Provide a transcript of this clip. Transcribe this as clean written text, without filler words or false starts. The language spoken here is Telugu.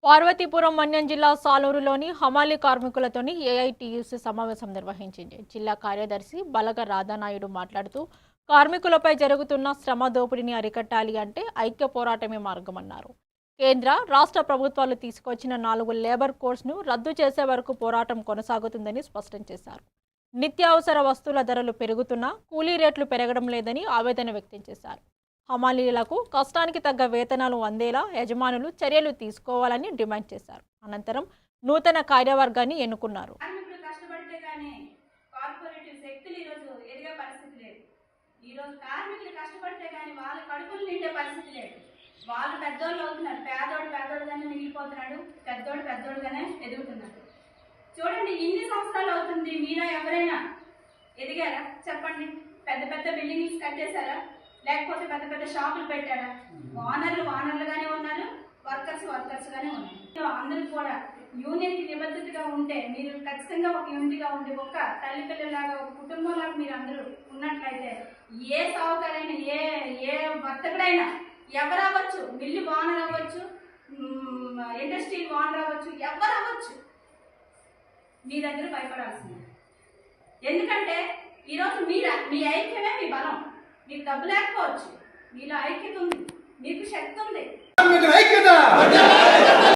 పార్వతీపురం మన్యం జిల్లా సాలూరులోని హమాలీ కార్మికులతోని ఏఐటీయూసీ సమావేశం నిర్వహించింది. జిల్లా కార్యదర్శి బలగ రాధానాయుడు మాట్లాడుతూ కార్మికులపై జరుగుతున్న శ్రమ దోపిడీని అరికట్టాలి అంటే ఐక్య పోరాటమే మార్గమన్నారు. కేంద్ర రాష్ట్ర ప్రభుత్వాలు తీసుకొచ్చిన 4 లేబర్ కోడ్స్ను రద్దు చేసే వరకు పోరాటం కొనసాగుతుందని స్పష్టం చేశారు. నిత్యావసర వస్తువుల ధరలు పెరుగుతున్నా కూలీ రేట్లు పెరగడం లేదని ఆవేదన వ్యక్తం చేశారు. హమాలీలకు కష్టానికి తగ్గ వేతనాలు అందేలా యజమానులు చర్యలు తీసుకోవాలని డిమాండ్ చేశారు. అనంతరం నూతన కార్యవర్గాన్ని ఎన్నుకున్నారు. వాళ్ళు పెద్దోళ్ళు అవుతున్నారు, పేదోడుగానే మిగిలిపోతున్నాడు, పెద్దోడుగానే ఎదుగుతున్నాడు. చూడండి, ఇన్ని సంవత్సరాలు అవుతుంది, మీలో ఎవరైనా ఎదిగారా చెప్పండి? పెద్ద పెద్ద బిల్డింగ్స్ కట్టేశారా? లేకపోతే పెద్ద పెద్ద షాపులు పెట్టారా? ఓనర్లుగానే ఉన్నారు, వర్కర్స్గానే ఉన్నారు. అందరూ కూడా యూనియన్కి నిబద్ధతగా ఉంటే, మీరు ఖచ్చితంగా ఒక యూనిట్గా ఉండి ఒక తల్లి పిల్లలాగా ఒక కుటుంబంలాగా మీరు అందరూ ఉన్నట్లయితే ఏ సాగుకారైనా ఏ వర్తకుడైనా ఎవరు అవ్వచ్చు, మిల్లు ఓనర్ అవ్వచ్చు, ఇండస్ట్రీ ఓనర్ అవ్వచ్చు, ఎవరు అవ్వచ్చు, మీ దగ్గర భయపడాల్సింది. ఎందుకంటే ఈరోజు మీ ఐక్యమే మీ బలం. మీకు డబ్బు లేకపోవచ్చు, మీలో ఐక్యత ఉంది, మీకు శక్తి ఉంది.